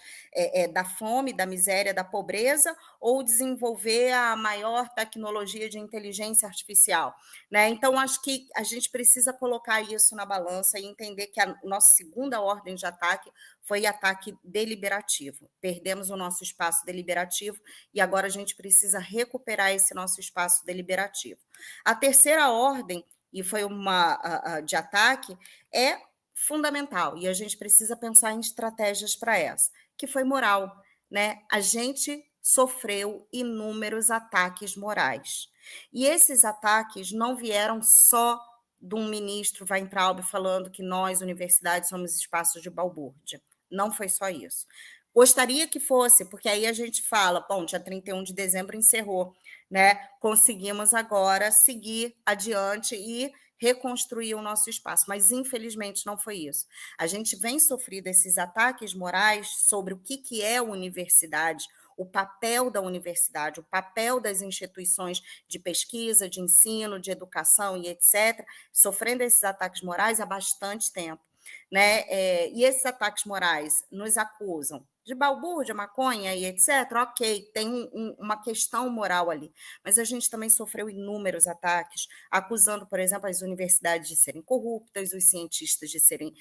da fome, da miséria, da pobreza, ou desenvolver a maior tecnologia de inteligência artificial, né? Então, acho que a gente precisa colocar isso na balança e entender que a nossa segunda ordem de ataque foi ataque deliberativo. Perdemos o nosso espaço deliberativo e agora a gente precisa recuperar esse nosso espaço deliberativo. A terceira ordem e foi uma de ataque, é fundamental, e a gente precisa pensar em estratégias para essa, que foi moral, né? A gente sofreu inúmeros ataques morais. E esses ataques não vieram só de um ministro Weintraub falando que nós, universidades, somos espaços de balbúrdia. Não foi só isso. Gostaria que fosse, porque aí a gente fala, bom, dia 31 de dezembro encerrou, né? Conseguimos agora seguir adiante e reconstruir o nosso espaço, mas infelizmente não foi isso. A gente vem sofrendo esses ataques morais sobre o que é a universidade, o papel da universidade, o papel das instituições de pesquisa, de ensino, de educação e etc., sofrendo esses ataques morais há bastante tempo. Né? E esses ataques morais nos acusam de balbúrdia, maconha e etc., ok, tem uma questão moral ali, mas a gente também sofreu inúmeros ataques, acusando, por exemplo, as universidades de serem corruptas, os cientistas de serem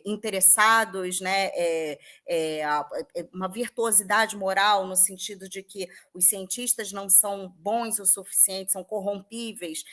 interessados, né, uma virtuosidade moral, no sentido de que os cientistas não são bons o suficiente, são corrompíveis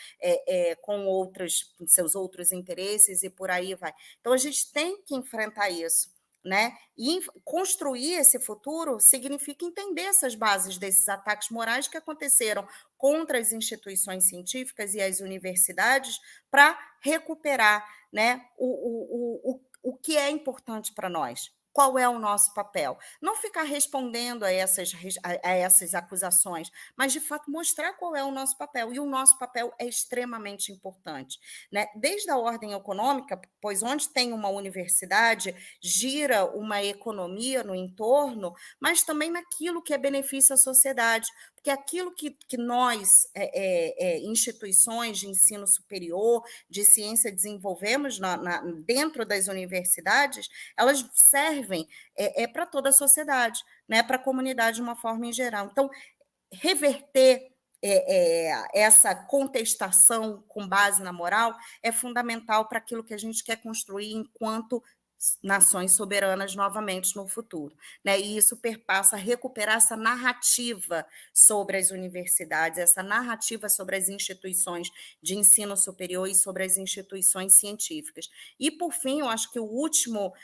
com seus outros interesses e por aí vai. Então, a gente tem que enfrentar isso. Né? E construir esse futuro significa entender essas bases desses ataques morais que aconteceram contra as instituições científicas e as universidades para recuperar, né, o que é importante para nós. Qual é o nosso papel? Não ficar respondendo a essas acusações, mas, de fato, mostrar qual é o nosso papel. E o nosso papel é extremamente importante. Né? Desde a ordem econômica, pois onde tem uma universidade, gira uma economia no entorno, mas também naquilo que é benefício à sociedade. Porque aquilo que nós, instituições de ensino superior, de ciência, desenvolvemos dentro das universidades, elas servem para toda a sociedade, né, para a comunidade de uma forma em geral. Então, reverter essa contestação com base na moral é fundamental para aquilo que a gente quer construir enquanto nações soberanas novamente no futuro. Né? E isso perpassa recuperar essa narrativa sobre as universidades, essa narrativa sobre as instituições de ensino superior e sobre as instituições científicas. E, por fim, eu acho que o último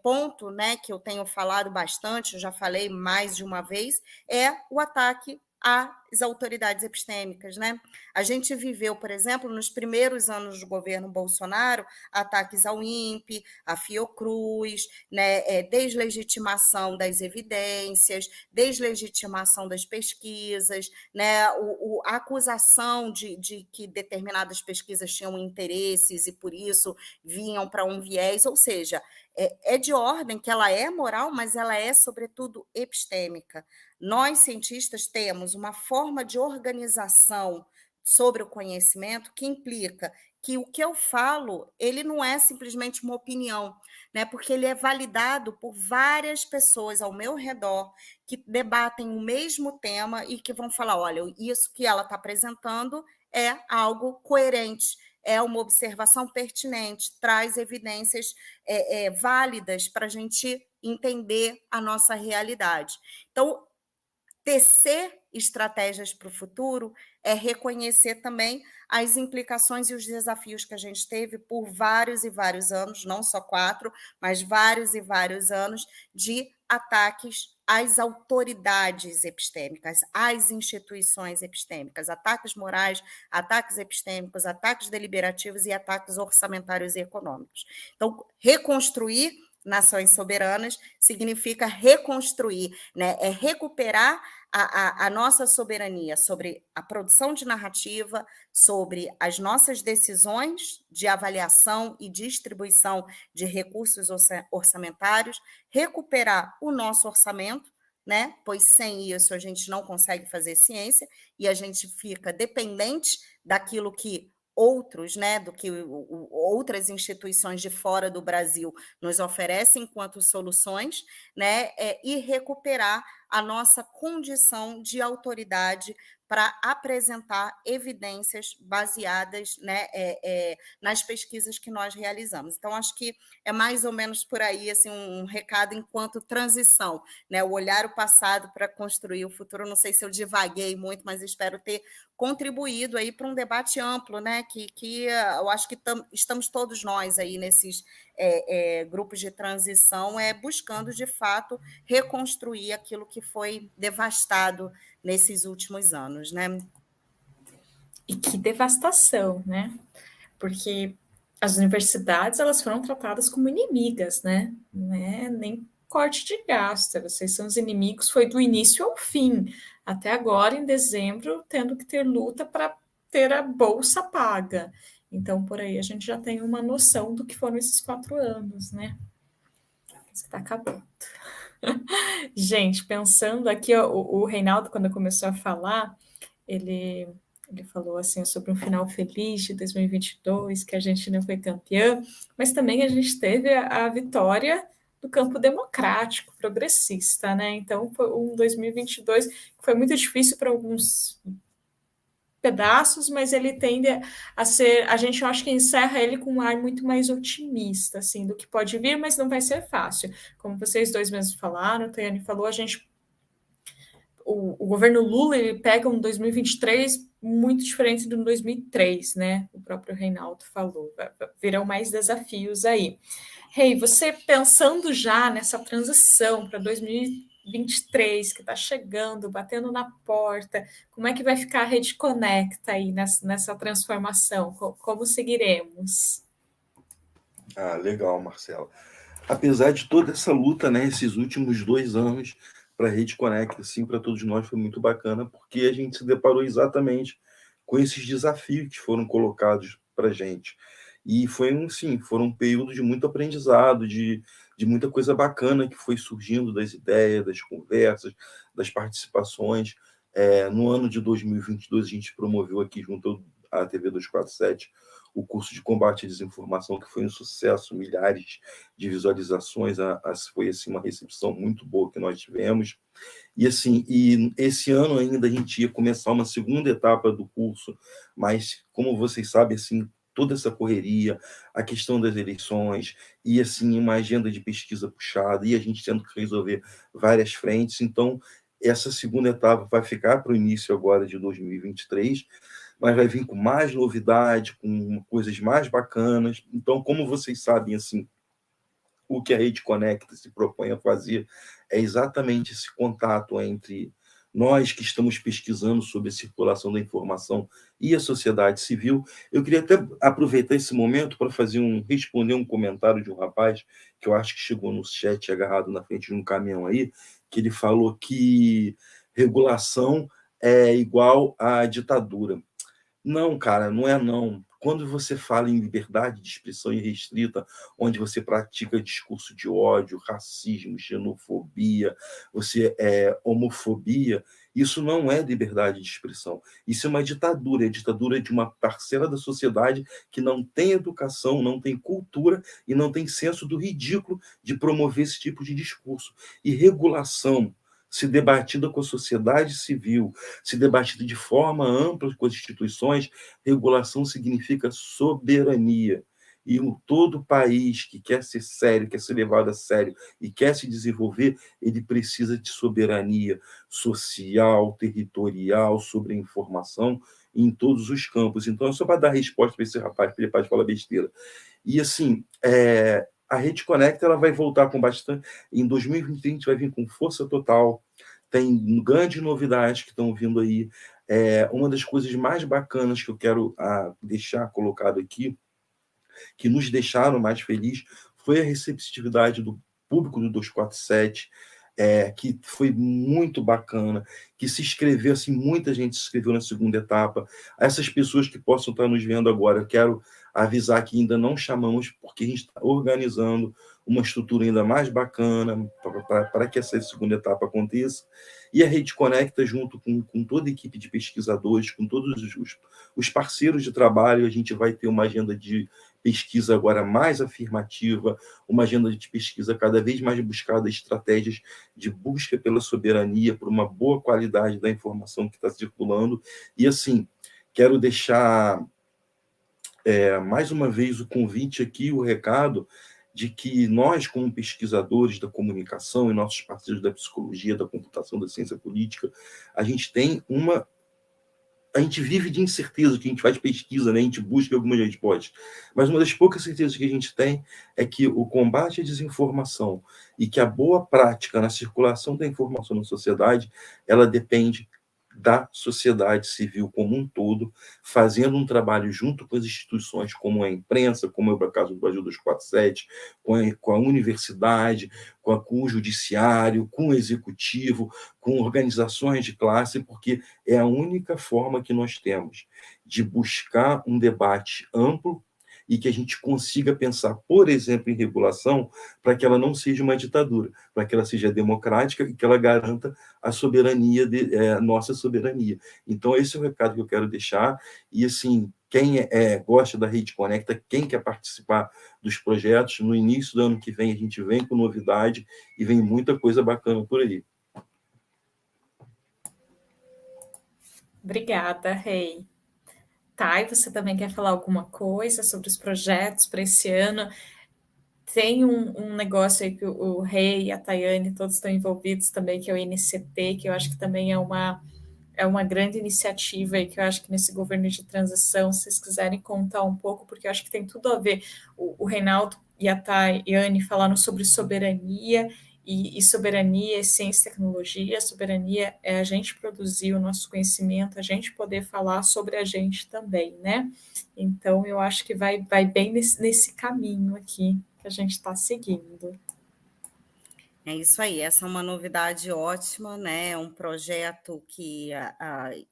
ponto, né, que eu tenho falado bastante, eu já falei mais de uma vez, é o ataque às autoridades epistêmicas. Né? A gente viveu, por exemplo, nos primeiros anos do governo Bolsonaro, ataques ao INPE, à Fiocruz, né? Deslegitimação das evidências, deslegitimação das pesquisas, né? A acusação de que determinadas pesquisas tinham interesses e, por isso, vinham para um viés, ou seja, é de ordem que ela é moral, mas ela é, sobretudo, epistêmica. Nós, cientistas, temos uma forma de organização sobre o conhecimento que implica que o que eu falo, ele não é simplesmente uma opinião, né? Porque ele é validado por várias pessoas ao meu redor que debatem o mesmo tema e que vão falar, olha, isso que ela está apresentando é algo coerente, é uma observação pertinente, traz evidências válidas para a gente entender a nossa realidade. Então, tecer estratégias para o futuro é reconhecer também as implicações e os desafios que a gente teve por vários e vários anos, não só 4, mas vários e vários anos de ataques às autoridades epistêmicas, às instituições epistêmicas, ataques morais, ataques epistêmicos, ataques deliberativos e ataques orçamentários e econômicos. Então, reconstruir nações soberanas significa reconstruir, né? É recuperar a nossa soberania sobre a produção de narrativa, sobre as nossas decisões de avaliação e distribuição de recursos orçamentários, recuperar o nosso orçamento, né? Pois sem isso a gente não consegue fazer ciência e a gente fica dependente daquilo que outros, né, do que outras instituições de fora do Brasil nos oferecem enquanto soluções, né, e recuperar a nossa condição de autoridade para apresentar evidências baseadas, né, nas pesquisas que nós realizamos. Então, acho que é mais ou menos por aí assim, um recado enquanto transição, né, o olhar o passado para construir o futuro. Não sei se eu divaguei muito, mas espero ter contribuído aí para um debate amplo, né, que eu acho que estamos todos nós aí grupos de transição, buscando, de fato, reconstruir aquilo que foi devastado nesses últimos anos, né? E que devastação, né? Porque as universidades, elas foram tratadas como inimigas, né? Não é nem corte de gasto, vocês são os inimigos, foi do início ao fim, até agora, em dezembro, tendo que ter luta para ter a bolsa paga. Então, por aí, a gente já tem uma noção do que foram esses 4 anos, né? Isso está acabando. Gente, pensando aqui, ó, o Reinaldo, quando começou a falar, ele, ele falou assim sobre um final feliz de 2022, que a gente não foi campeã, mas também a gente teve a vitória do campo democrático, progressista, né? Então, foi um 2022 que foi muito difícil para alguns pedaços, mas ele tende a ser, a gente acho que encerra ele com um ar muito mais otimista, assim, do que pode vir, mas não vai ser fácil. Como vocês dois mesmos falaram, a Tayane falou, a gente o governo Lula ele pega um 2023 muito diferente do 2003, né? O próprio Reinaldo falou, virão mais desafios aí. Rei, você pensando já nessa transição para 2023 que está chegando, batendo na porta, como é que vai ficar a Rede Conecta aí nessa transformação? Como seguiremos? Ah, legal, Marcela. Apesar de toda essa luta, né, esses últimos 2 anos para a Rede Conecta, assim, para todos nós foi muito bacana, porque a gente se deparou exatamente com esses desafios que foram colocados para a gente. E foram um período de muito aprendizado, de muita coisa bacana que foi surgindo das ideias, das conversas, das participações. No ano de 2022, a gente promoveu aqui, junto à TV 247, o curso de combate à desinformação, que foi um sucesso, milhares de visualizações, foi assim, uma recepção muito boa que nós tivemos. E assim, esse ano ainda a gente ia começar uma segunda etapa do curso, mas como vocês sabem, assim, toda essa correria, a questão das eleições, e assim, uma agenda de pesquisa puxada, e a gente tendo que resolver várias frentes. Então, essa segunda etapa vai ficar para o início agora de 2023, mas vai vir com mais novidade, com coisas mais bacanas. Então, como vocês sabem, assim, o que a Rede Conecta se propõe a fazer é exatamente esse contato entre nós que estamos pesquisando sobre a circulação da informação e a sociedade civil. Eu queria até aproveitar esse momento para responder um comentário de um rapaz que eu acho que chegou no chat agarrado na frente de um caminhão aí, que ele falou que regulação é igual à ditadura. Não, cara, não é não. Quando você fala em liberdade de expressão irrestrita, onde você pratica discurso de ódio, racismo, xenofobia, homofobia, isso não é liberdade de expressão. Isso é uma ditadura, é a ditadura de uma parcela da sociedade que não tem educação, não tem cultura e não tem senso do ridículo de promover esse tipo de discurso. E regulação, se debatida com a sociedade civil, se debatida de forma ampla com as instituições, regulação significa soberania. E todo país que quer ser sério, quer ser levado a sério e quer se desenvolver, ele precisa de soberania social, territorial, sobre a informação em todos os campos. Então, é só para dar resposta para esse rapaz, para ele parar de falar besteira. E, assim, a Rede Conecta ela vai voltar com bastante. Em 2020, a gente vai vir com força total. Tem grandes novidades que estão vindo aí. Uma das coisas mais bacanas que eu quero deixar colocado aqui, que nos deixaram mais felizes, foi a receptividade do público do 247, que foi muito bacana, que se inscreveu, assim, muita gente se inscreveu na segunda etapa. Essas pessoas que possam estar nos vendo agora, eu quero avisar que ainda não chamamos, porque a gente está organizando uma estrutura ainda mais bacana para que essa segunda etapa aconteça. E a Rede Conecta, junto com toda a equipe de pesquisadores, com todos os parceiros de trabalho, a gente vai ter uma agenda de pesquisa agora mais afirmativa, uma agenda de pesquisa cada vez mais buscada, estratégias de busca pela soberania, por uma boa qualidade da informação que está circulando. E, assim, quero deixar mais uma vez o convite aqui, o recado de que nós, como pesquisadores da comunicação e nossos parceiros da psicologia, da computação, da ciência política, a gente tem uma a gente vive de incerteza, que a gente faz pesquisa, né? A gente busca algumas respostas. Mas uma das poucas certezas que a gente tem é que o combate à desinformação e que a boa prática na circulação da informação na sociedade, ela depende da sociedade civil como um todo, fazendo um trabalho junto com as instituições como a imprensa, como é o caso do Brasil 247, com a universidade, com o judiciário, com o executivo, com organizações de classe, porque é a única forma que nós temos de buscar um debate amplo e que a gente consiga pensar, por exemplo, em regulação, para que ela não seja uma ditadura, para que ela seja democrática e que ela garanta a soberania, nossa soberania. Então, esse é o recado que eu quero deixar. E, assim, quem gosta da Rede Conecta, quem quer participar dos projetos, no início do ano que vem a gente vem com novidade e vem muita coisa bacana por aí. Obrigada, Rei. Thay, você também quer falar alguma coisa sobre os projetos para esse ano? Tem um negócio aí que o Rei e a Tayane todos estão envolvidos também, que é o NCT, que eu acho que também é uma grande iniciativa e que eu acho que nesse governo de transição, se vocês quiserem contar um pouco, porque eu acho que tem tudo a ver. O Reinaldo e a Tayane falaram sobre soberania, e soberania é ciência e tecnologia, soberania é a gente produzir o nosso conhecimento, a gente poder falar sobre a gente também, né? Então, eu acho que vai bem nesse caminho aqui que a gente está seguindo. É isso aí, essa é uma novidade ótima, né? É um projeto que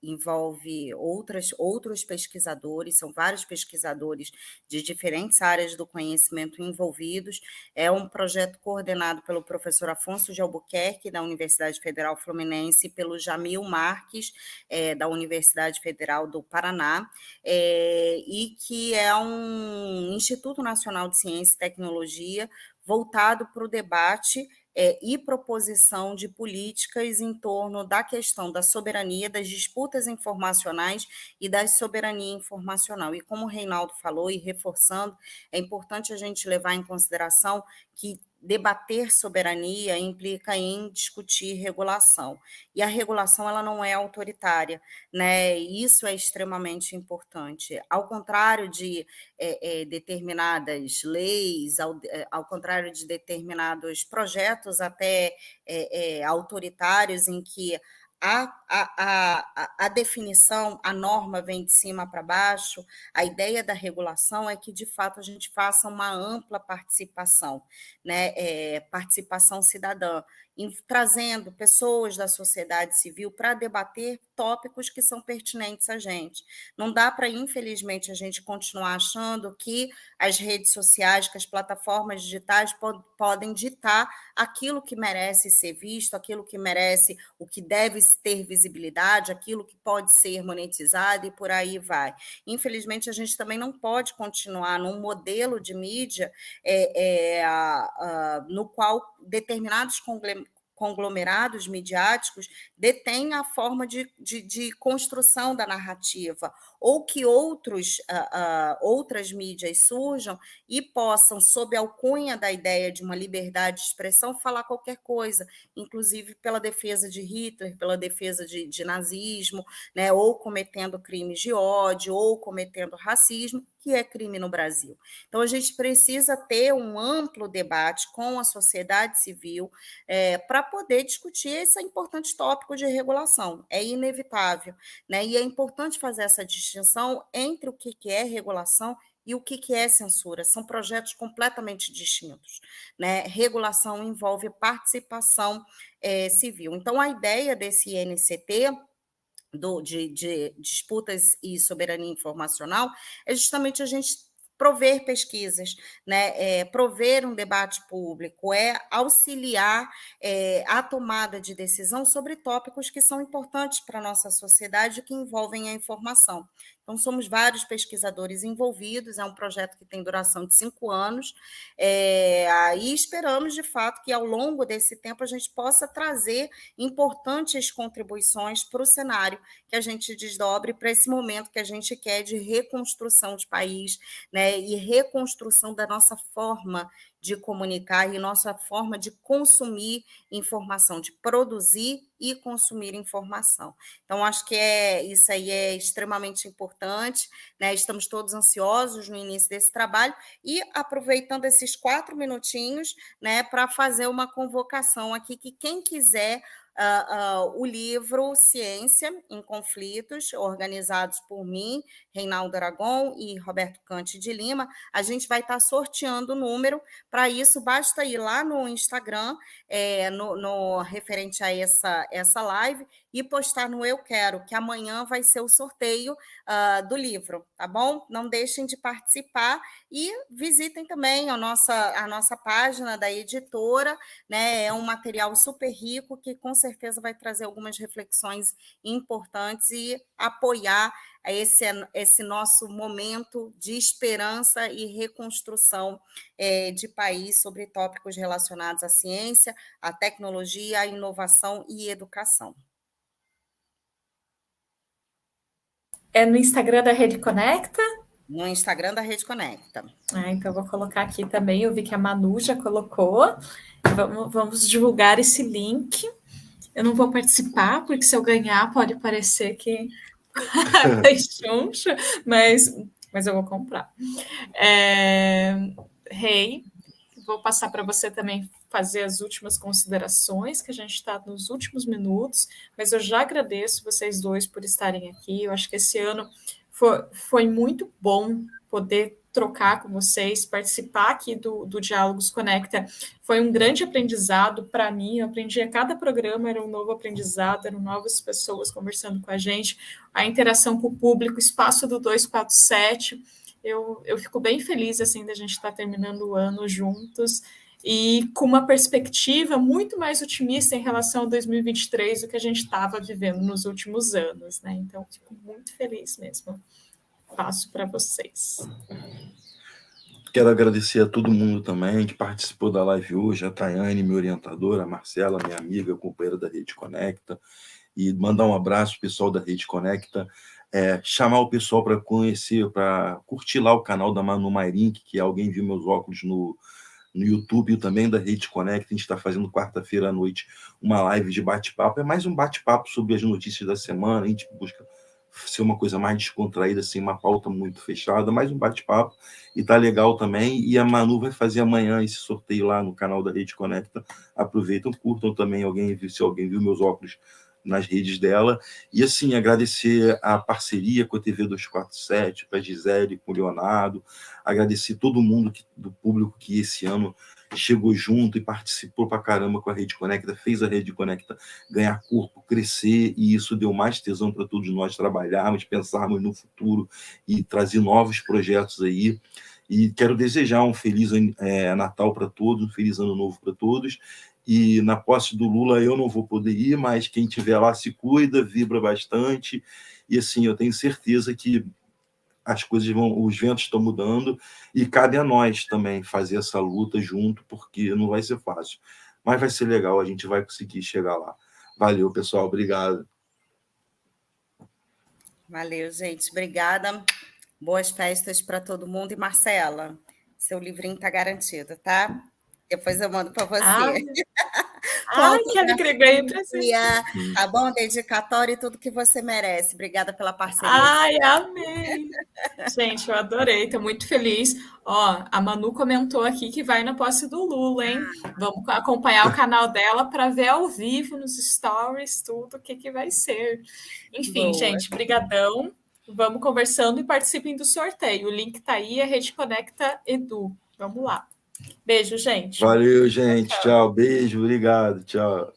envolve outros pesquisadores, são vários pesquisadores de diferentes áreas do conhecimento envolvidos. É um projeto coordenado pelo professor Afonso de Albuquerque, da Universidade Federal Fluminense, e pelo Jamil Marques, da Universidade Federal do Paraná, e que é um Instituto Nacional de Ciência e Tecnologia voltado para o debate e proposição de políticas em torno da questão da soberania, das disputas informacionais e da soberania informacional. E como o Reinaldo falou, e reforçando, é importante a gente levar em consideração que debater soberania implica em discutir regulação. E a regulação ela não é autoritária, né? Isso é extremamente importante. Ao contrário de determinadas leis, ao contrário de determinados projetos até autoritários em que a definição, a norma vem de cima para baixo, a ideia da regulação é que, de fato, a gente faça uma ampla participação, né? Participação cidadã, trazendo pessoas da sociedade civil para debater tópicos que são pertinentes a gente. Não dá para, infelizmente, a gente continuar achando que as redes sociais, que as plataformas digitais podem ditar aquilo que merece ser visto, aquilo que merece, o que deve ter visibilidade, aquilo que pode ser monetizado e por aí vai. Infelizmente, a gente também não pode continuar num modelo de mídia no qual determinados conglomerados midiáticos detêm a forma de construção da narrativa, ou que outras mídias surjam e possam, sob a alcunha da ideia de uma liberdade de expressão, falar qualquer coisa, inclusive pela defesa de Hitler, pela defesa de nazismo, né, ou cometendo crimes de ódio, ou cometendo racismo, que é crime no Brasil. Então, a gente precisa ter um amplo debate com a sociedade civil para poder discutir esse importante tópico de regulação. É inevitável, né? E é importante fazer essa distinção entre o que é regulação e o que é censura. São projetos completamente distintos, né? Regulação envolve participação civil. Então, a ideia desse INCT de disputas e soberania informacional é justamente a gente prover pesquisas, né? Prover um debate público, auxiliar a tomada de decisão sobre tópicos que são importantes para a nossa sociedade e que envolvem a informação. Então, somos vários pesquisadores envolvidos, é um projeto que tem duração de 5 anos, e esperamos, de fato, que ao longo desse tempo a gente possa trazer importantes contribuições para o cenário que a gente desdobre para esse momento que a gente quer de reconstrução de país, né, e reconstrução da nossa forma de comunicar e nossa forma de consumir informação, de produzir e consumir informação. Então, acho que isso aí é extremamente importante, né? Estamos todos ansiosos no início desse trabalho e aproveitando esses 4 minutinhos, né, para fazer uma convocação aqui, que quem quiser o livro Ciência em Conflitos, organizados por mim, Reinaldo Aragon e Roberto Cante de Lima, a gente vai estar sorteando o número. Para isso, basta ir lá no Instagram, no referente a essa live, e postar no Eu Quero, que amanhã vai ser o sorteio do livro, tá bom? Não deixem de participar e visitem também a nossa página da editora, né? É um material super rico que com certeza vai trazer algumas reflexões importantes e apoiar esse nosso momento de esperança e reconstrução de país sobre tópicos relacionados à ciência, à tecnologia, à inovação e educação. É no Instagram da Rede Conecta? No Instagram da Rede Conecta. Então vou colocar aqui também, eu vi que a Manu já colocou. Vamos divulgar esse link. Eu não vou participar, porque se eu ganhar pode parecer que é choncha, mas eu vou comprar. Rei, vou passar para você também fazer as últimas considerações, que a gente está nos últimos minutos, mas eu já agradeço vocês dois por estarem aqui. Eu acho que esse ano foi muito bom poder trocar com vocês, participar aqui do Diálogos Conecta. Foi um grande aprendizado para mim. Eu aprendi a cada programa, era um novo aprendizado, eram novas pessoas conversando com a gente, a interação com o público, espaço do 247. Eu fico bem feliz assim da gente estar terminando o ano juntos e com uma perspectiva muito mais otimista em relação a 2023 do que a gente estava vivendo nos últimos anos, né? Então, fico muito feliz mesmo. Passo para vocês. Quero agradecer a todo mundo também que participou da live hoje, a Tayane, minha orientadora, a Marcela, minha amiga, companheira da Rede Conecta, e mandar um abraço ao pessoal da Rede Conecta, chamar o pessoal para conhecer, para curtir lá o canal da Manu Mairink, que alguém viu meus óculos no YouTube, e também da Rede Conecta. A gente está fazendo quarta-feira à noite uma live de bate-papo, é mais um bate-papo sobre as notícias da semana, a gente busca ser uma coisa mais descontraída, assim, uma pauta muito fechada, mais um bate-papo, e tá legal também. E a Manu vai fazer amanhã esse sorteio lá no canal da Rede Conecta. Aproveitam, curtam também, se alguém viu meus óculos nas redes dela, e assim, agradecer a parceria com a TV 247, com a Gisele, com o Leonardo, agradecer todo mundo do público que esse ano chegou junto e participou pra caramba com a Rede Conecta, fez a Rede Conecta ganhar corpo, crescer, e isso deu mais tesão para todos nós trabalharmos, pensarmos no futuro e trazer novos projetos aí. E quero desejar um feliz Natal para todos, um feliz Ano Novo para todos. E na posse do Lula eu não vou poder ir, mas quem estiver lá se cuida, vibra bastante. E assim, eu tenho certeza que as coisas os ventos estão mudando e cabe a nós também fazer essa luta junto, porque não vai ser fácil. Mas vai ser legal, a gente vai conseguir chegar lá. Valeu, pessoal, obrigado. Valeu, gente, obrigada. Boas festas para todo mundo. E Marcela, seu livrinho está garantido, tá? Depois eu mando para você. Quero que ele ganhe presente. Tá bom? Dedicatório e tudo que você merece. Obrigada pela parceria. Amei! Gente, eu adorei, estou muito feliz. Ó, a Manu comentou aqui que vai na posse do Lula, hein? Vamos acompanhar o canal dela para ver ao vivo, nos stories, tudo o que vai ser. Enfim, gente, brigadão. Vamos conversando e participem do sorteio. O link tá aí, a Rede Conecta Edu. Vamos lá. Beijo, gente. Valeu, gente. Tchau. Beijo, obrigado. Tchau.